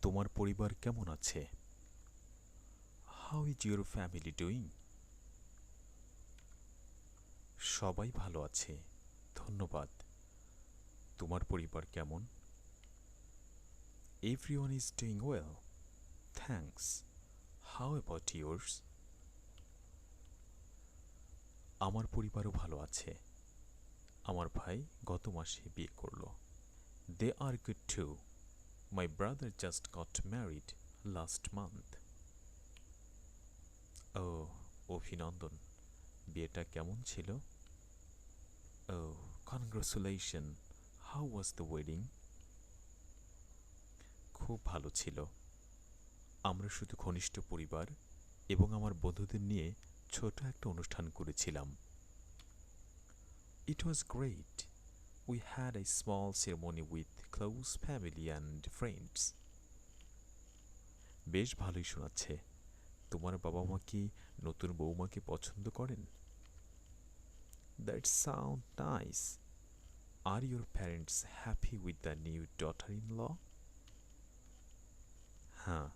তোমার পরিবার কেমন আছে? How is your family doing? সবাই ভালো আছে, ধন্যবাদ। তোমার পরিবার কেমন? Everyone is doing well, thanks. How about yours? আমার পরিবারও ভালো আছে। আমার ভাই গত মাসে বিয়ে করলো। They are good too. My brother just got married last month. ও, অভিনন্দন। বিয়েটা কেমন ছিল? ও, congratulation. How was the wedding? খুব ভালো ছিল। আমরা শুধু ঘনিষ্ঠ পরিবার এবং আমার বন্ধুদের নিয়ে ছোট একটা অনুষ্ঠান করেছিলাম। It was great. We had a small ceremony with close family and friends. বেশ ভালোই শোনাচ্ছে। তোমার বাবা মা কি নতুন বৌমাকে পছন্দ করেন? That sound nice. Are your parents happy with the new daughter in law? হ্যাঁ,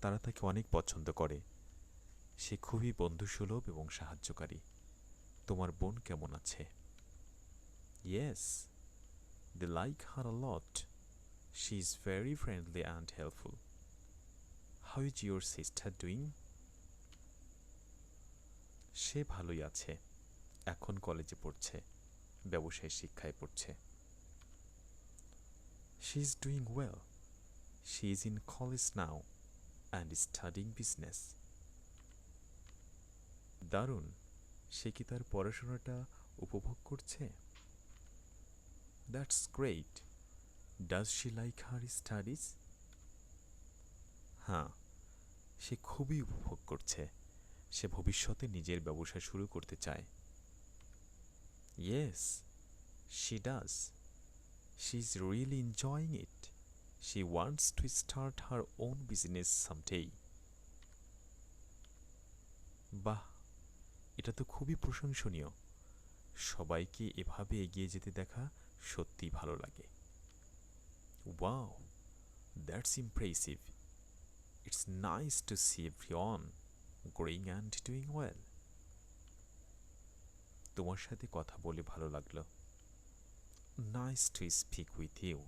তারা তাকে অনেক পছন্দ করে। সে খুবই বন্ধুসুলভ এবং সাহায্যকারী। তোমার বোন কেমন আছে? Yes, they like her a lot. She is very friendly and helpful. How is your sister doing? সে ভালোই আছে। এখন কলেজে পড়ছে, ব্যবসায় শিক্ষায় পড়ছে। She is doing well. She is in college now and studying business. দারুণ। সে কি তার পড়াশোনাটা উপভোগ করছে? That's great. Does she like her studies? হ্যাঁ, সে খুবই উপভোগ করছে। সে ভবিষ্যতে নিজের ব্যবসা শুরু করতে চায়। Yes, she does. She is really enjoying it. She wants to start her own business someday. বাহ, এটা তো খুবই প্রশংসনীয়। সবাইকে এভাবে এগিয়ে যেতে দেখা সত্যিই ভালো লাগে। Wow, that's impressive. It's nice to see everyone growing and doing well. তোমার সাথে কথা বলে ভালো লাগলো। Nice to speak with you.